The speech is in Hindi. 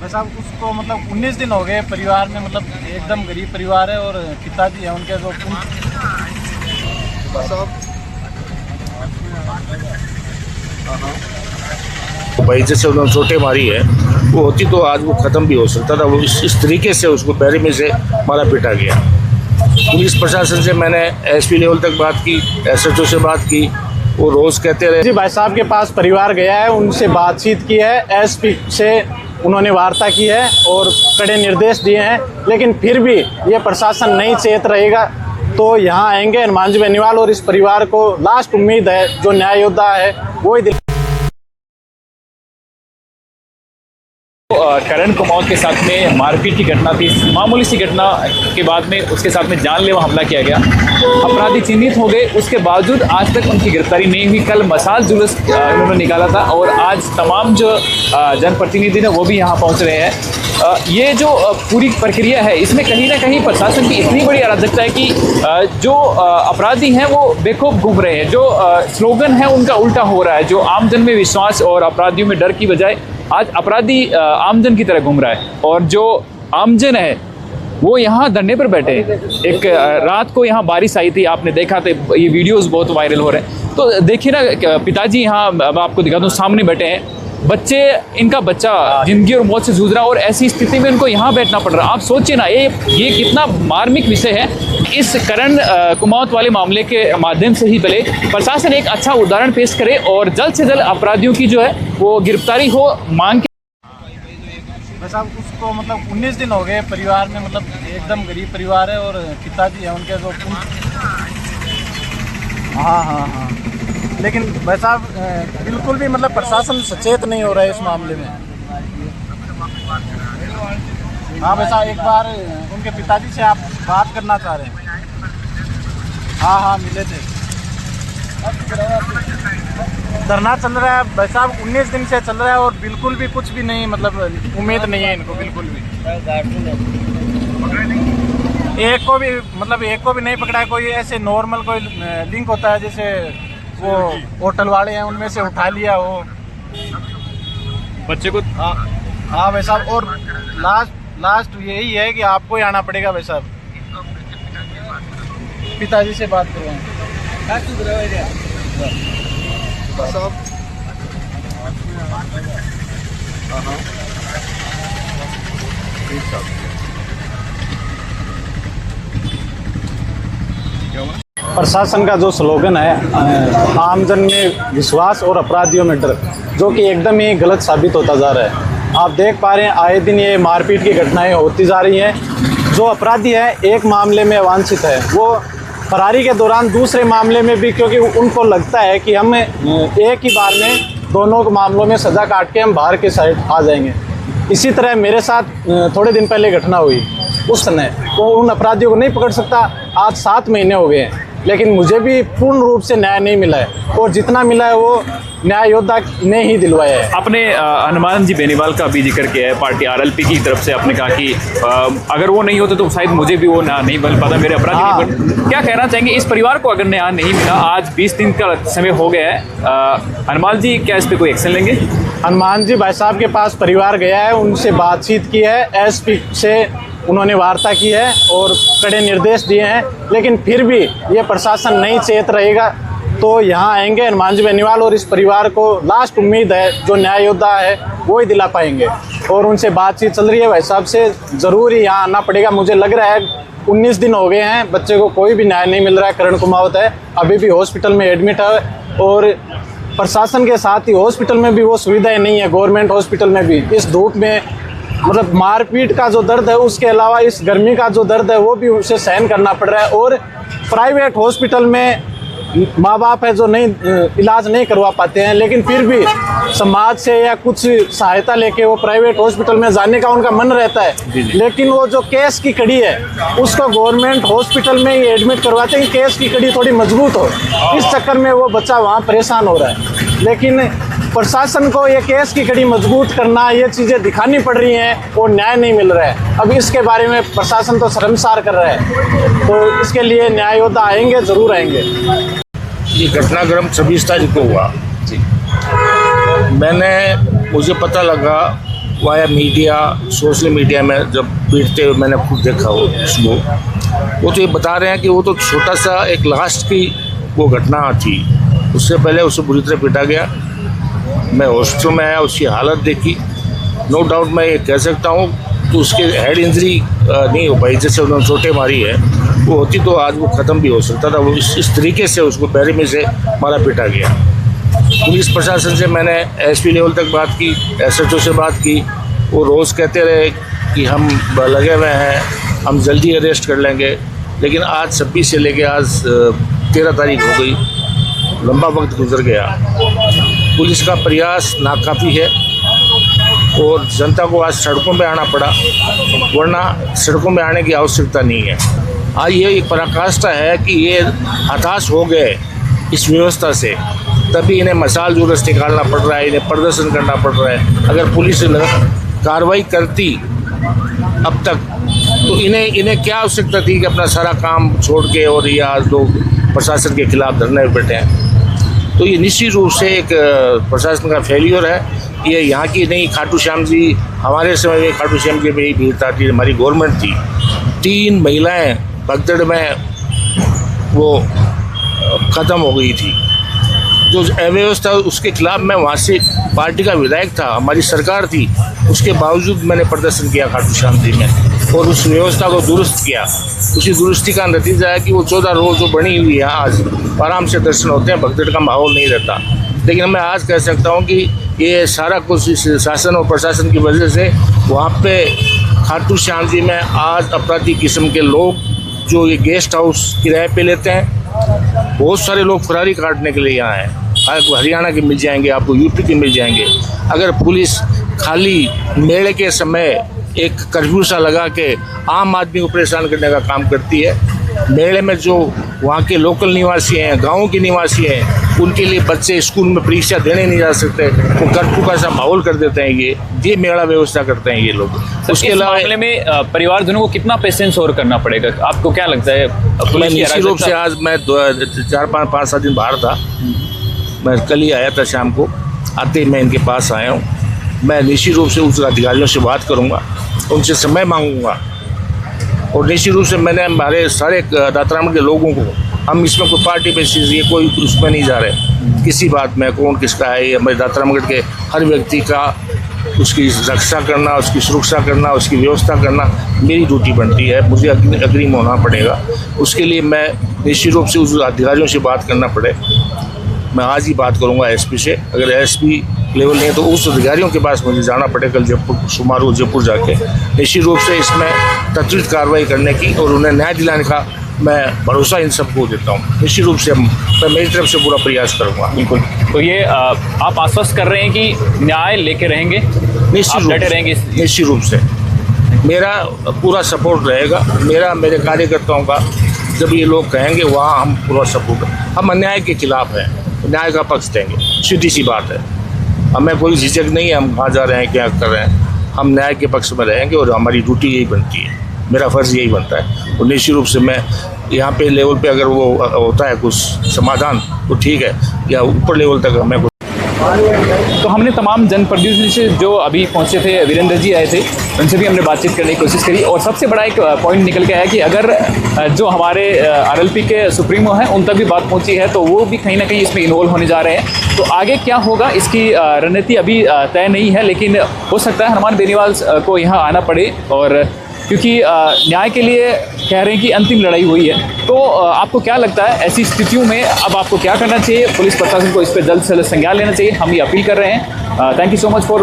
साहब उसको मतलब 19 दिन हो गए परिवार में, मतलब एकदम गरीब परिवार है और पिताजी हैं उनके जो भाई जैसे उन्होंने चोटें मारी है वो होती तो आज वो ख़त्म भी हो सकता था। वो इस तरीके से उसको पैर में से मारा पीटा गया। पुलिस प्रशासन से मैंने एसपी लेवल तक बात की, एसएचओ से बात की, वो रोज़ कहते रहे। जी भाई साहब के पास परिवार गया है, उनसे बातचीत की है, एसपी से उन्होंने वार्ता की है और कड़े निर्देश दिए हैं, लेकिन फिर भी ये प्रशासन नहीं चेत रहेगा तो यहाँ आएंगे हनुमान जी बेनीवाल और इस परिवार को लास्ट उम्मीद है जो न्याय योद्धा है वो ही करण कुमावत के साथ में मारपीट की घटना थी। मामूली सी घटना के बाद में उसके साथ में जानलेवा हमला किया गया। अपराधी चिन्हित हो गए, उसके बावजूद आज तक उनकी गिरफ्तारी नहीं हुई। कल मसाल जुलूस उन्होंने निकाला था और आज तमाम जो जनप्रतिनिधि हैं वो भी यहाँ पहुँच रहे हैं। ये जो पूरी प्रक्रिया है इसमें कहीं ना कहीं प्रशासन की इतनी बड़ी अराजकता है कि जो अपराधी हैं वो बेखौफ घूम रहे हैं। जो स्लोगन है उनका उल्टा हो रहा है। जो आमजन में विश्वास और अपराधियों में डर की बजाय आज अपराधी आमजन की तरह घूम रहा है और जो आमजन है वो यहाँ धरने पर बैठे हैं। एक रात को यहाँ बारिश आई थी, आपने देखा था, ये वीडियोस बहुत वायरल हो रहे हैं। तो देखिए ना, पिताजी यहाँ आपको दिखाता हूँ सामने बैठे हैं, बच्चे, इनका बच्चा जिंदगी और मौत से जूझ रहा है और ऐसी स्थिति में उनको यहाँ बैठना पड़ रहा है। आप सोचिए ना, ये कितना मार्मिक विषय है। इस करण कुमावत वाले मामले के माध्यम से ही भले प्रशासन एक अच्छा उदाहरण पेश करे और जल्द से जल्द अपराधियों की जो है वो गिरफ्तारी हो मांग के। साहब उसको मतलब 19 दिन हो गए परिवार में, मतलब एकदम गरीब परिवार है और पिताजी हैं उनके जो हाँ, लेकिन भाई साहब बिल्कुल भी मतलब प्रशासन सचेत नहीं हो रहा है इस मामले में। हाँ भाई साहब, एक बार उनके पिताजी से आप बात करना चाह रहे हैं? हाँ मिले थे। धरना चल रहा है भाई साहब, 19 दिन से चल रहा है और बिल्कुल भी कुछ भी नहीं, मतलब उम्मीद नहीं है इनको बिल्कुल भी। एक को भी नहीं पकड़ा है। कोई ऐसे नॉर्मल कोई लिंक होता है जैसे वो होटल वाले हैं उनमें से उठा लिया वो बच्चे को। हाँ भाई साहब, और लास्ट यही है कि आपको ही आना पड़ेगा भाई साहब। पिताजी से बात करवाएं। प्रशासन का जो स्लोगन है आमजन में विश्वास और अपराधियों में डर, जो कि एकदम ही गलत साबित होता जा रहा है। आप देख पा रहे हैं आए दिन ये मारपीट की घटनाएं होती जा रही हैं। जो अपराधी है एक मामले में वांछित है, वो फरारी के दौरान दूसरे मामले में भी, क्योंकि उनको लगता है कि हम एक ही बार में दोनों मामलों में सज़ा काट के हम बाहर के साइड आ जाएंगे। इसी तरह मेरे साथ थोड़े दिन पहले घटना हुई, उस समय तो उन अपराधियों को नहीं पकड़ सकता। आज 7 महीने हो गए हैं, लेकिन मुझे भी पूर्ण रूप से न्याय नहीं मिला है और जितना मिला है वो न्याय योद्धा ने ही दिलवाया है। आपने हनुमान जी बेनीवाल का भी जिक्र किया है, पार्टी आरएलपी की तरफ से आपने कहा कि अगर वो नहीं होते तो शायद मुझे भी वो नहीं बन पाता, मेरे अपराधी नहीं बन। क्या कहना चाहेंगे इस परिवार को अगर न्याय नहीं मिला? आज 20 दिन का समय हो गया है, हनुमान जी क्या इस पर कोई एक्शन लेंगे? हनुमान जी भाई साहब के पास परिवार गया है, उनसे बातचीत की है, एसपी से उन्होंने वार्ता की है और कड़े निर्देश दिए हैं, लेकिन फिर भी ये प्रशासन नहीं चेत रहेगा तो यहाँ आएंगे हनुमान जी बेनीवाल और इस परिवार को लास्ट उम्मीद है जो न्याय योद्धा है वो ही दिला पाएंगे। और उनसे बातचीत चल रही है भाई साहब से, ज़रूर ही यहाँ आना पड़ेगा। मुझे लग रहा है 19 दिन हो गए हैं, बच्चे को कोई भी न्याय नहीं मिल रहा है। करण कुमावत है, अभी भी हॉस्पिटल में एडमिट है और प्रशासन के साथ ही हॉस्पिटल में भी वो सुविधाएँ नहीं है। गवर्नमेंट हॉस्पिटल में भी इस धूप में मतलब मारपीट का जो दर्द है, उसके अलावा इस गर्मी का जो दर्द है वो भी उसे सहन करना पड़ रहा है। और प्राइवेट हॉस्पिटल में माँ बाप है जो इलाज नहीं करवा पाते हैं, लेकिन फिर भी समाज से या कुछ सहायता लेके वो प्राइवेट हॉस्पिटल में जाने का उनका मन रहता है। लेकिन वो जो केस की कड़ी है उसको गवर्नमेंट हॉस्पिटल में ही एडमिट करवाते हैं, केस की कड़ी थोड़ी मजबूत हो। इस चक्कर में वो बच्चा वहाँ परेशान हो रहा है। लेकिन प्रशासन को ये केस की कड़ी मजबूत करना, ये चीज़ें दिखानी पड़ रही हैं और न्याय नहीं मिल रहा है। अब इसके बारे में प्रशासन तो शर्मसार कर रहा है, तो इसके लिए न्याय योद्धा आएंगे, ज़रूर आएंगे। ये घटनाक्रम 26 तारीख को हुआ। मुझे पता लगा वाया मीडिया, सोशल मीडिया में जब पीटते हुए मैंने खुद देखा हो उसको, वो तो ये बता रहे हैं कि वो तो छोटा सा एक लास्ट की वो घटना थी, उससे पहले उसे बुरी तरह पीटा गया। मैं हॉस्पिटल में आया, उसकी हालत देखी, नो डाउट मैं ये कह सकता हूँ तो उसके हेड इंजरी नहीं हो पाई, जैसे उन्होंने चोटें मारी है, वो होती तो आज वो ख़त्म भी हो सकता था। वो इस तरीके से उसको पैर में से मारा पीटा गया। पुलिस प्रशासन से मैंने एसपी लेवल तक बात की, एसएचओ से बात की, वो रोज़ कहते रहे कि हम लगे हुए हैं, हम जल्दी अरेस्ट कर लेंगे, लेकिन आज 26 से लेके आज 13 तारीख हो गई, लंबा वक्त गुजर गया। पुलिस का प्रयास नाकाफ़ी है और जनता को आज सड़कों में आना पड़ा, वरना सड़कों में आने की आवश्यकता नहीं है। आज ये एक पराकाष्ठा है कि ये हताश हो गए इस व्यवस्था से, तभी इन्हें मसाल जुलूस निकालना पड़ रहा है, इन्हें प्रदर्शन करना पड़ रहा है। अगर पुलिस कार्रवाई करती अब तक तो इन्हें क्या आवश्यकता थी कि अपना सारा काम छोड़ के और ये आज लोग प्रशासन के खिलाफ धरने में बैठे हैं। तो ये निश्चित रूप से एक प्रशासन का फेलियर है। ये यहाँ की नहीं, खाटू श्याम जी, हमारे समय में खाटू श्याम जी में ही भीड़ थी, हमारी गवर्नमेंट थी। 3 महिलाएं भगदड़ में वो ख़त्म हो गई थी। जो अव्यवस्था उसके खिलाफ मैं वहाँ से पार्टी का विधायक था, हमारी सरकार थी, उसके बावजूद मैंने प्रदर्शन किया खाटू श्याम जी में और उस व्यवस्था को दुरुस्त किया। उसी दुरुस्ती का नतीजा है कि वो 14 रोड जो बनी हुई है आज आराम से दर्शन होते हैं, भगदड़ का माहौल नहीं रहता। लेकिन मैं आज कह सकता हूँ कि ये सारा कुछ इस शासन और प्रशासन की वजह से वहाँ पे खाटू श्याम जी में आज अपराधी किस्म के लोग जो ये गेस्ट हाउस किराए पे लेते हैं, बहुत सारे लोग फरारी काटने के लिए यहाँ हैं। आपको हरियाणा के मिल जाएंगे, आपको यूपी के मिल जाएंगे। अगर पुलिस खाली मेले के समय एक कर्फ्यू सा लगा के आम आदमी को परेशान करने का काम करती है, मेले में जो वहाँ के लोकल निवासी हैं, गाँव के निवासी हैं, उनके लिए बच्चे स्कूल में परीक्षा देने नहीं जा सकते, वो कर्फ्यू का सा माहौल कर देते हैं। ये मेला व्यवस्था करते हैं ये लोग। उसके अलावा मामले में परिवारजनों को कितना पेशेंस और करना पड़ेगा, आपको क्या लगता है? मैं निश्चित रूप से आज मैं 4-5-7 दिन बाहर था, मैं कल ही आया था शाम को, आते ही मैं इनके पास आया हूँ। मैं निश्चित रूप से उच्च अधिकारियों से बात करूँगा, उनसे समय मांगूंगा और निश्चित रूप से मैंने हमारे सारे दात्रामठ के लोगों को, हम इसमें कोई पार्टी बेसिस ये कोई उसमें नहीं जा रहे किसी बात में, कौन किसका है, ये हमारे दात्रामठ के हर व्यक्ति का उसकी रक्षा करना, उसकी सुरक्षा करना, उसकी व्यवस्था करना मेरी ड्यूटी बनती है, मुझे अग्रिम होना पड़ेगा। उसके लिए मैं निश्चित रूप से उस अधिकारियों से बात करना पड़े, मैं आज ही बात करूंगा एसपी से। अगर एसपी लेवल नहीं है तो उस अधिकारियों के पास मुझे जाना पड़ेगा कल जयपुर, सुमारू जयपुर जाके निश्चित रूप से इसमें त्वरित कार्रवाई करने की और उन्हें न्याय दिलाने का मैं भरोसा इन सबको देता हूँ। निश्चित रूप से मैं मेरी तरफ से पूरा प्रयास करूँगा। बिल्कुल। तो ये आप आश्वस्त कर रहे हैं कि न्याय लेके रहेंगे, निश्चित रूप से मेरा पूरा सपोर्ट रहेगा। मेरे कार्यकर्ताओं का जब ये लोग कहेंगे वहाँ हम पूरा सपोर्ट, हम अन्याय के खिलाफ हैं, न्याय का पक्ष देंगे, सीधी सी बात है। हमें कोई झिझक नहीं है, हम कहाँ जा रहे हैं, क्या कर रहे हैं, हम न्याय के पक्ष में रहेंगे और हमारी ड्यूटी यही बनती है, मेरा फ़र्ज़ यही बनता है। और निश्चित रूप से मैं यहाँ पे लेवल पे अगर वो होता है कुछ समाधान तो ठीक है, या ऊपर लेवल तक हमें तो हमने तमाम जनप्रतिनिधि से जो अभी पहुंचे थे, वीरेंद्र जी आए थे, उनसे भी हमने बातचीत करने की कोशिश करी और सबसे बड़ा एक पॉइंट निकल के आया कि अगर जो हमारे आरएलपी के सुप्रीमो हैं उन तक भी बात पहुंची है तो वो भी कहीं ना कहीं इसमें इन्वॉल्व होने जा रहे हैं। तो आगे क्या होगा इसकी रणनीति अभी तय नहीं है, लेकिन हो सकता है हनुमान बेनीवाल को यहाँ आना पड़े और क्योंकि न्याय के लिए कह रहे हैं कि अंतिम लड़ाई हुई है। तो आपको क्या लगता है ऐसी स्थितियों में अब आपको क्या करना चाहिए? पुलिस प्रशासन को इस पर जल्द से जल्द संज्ञान लेना चाहिए, हम ये अपील कर रहे हैं। Thank you so much for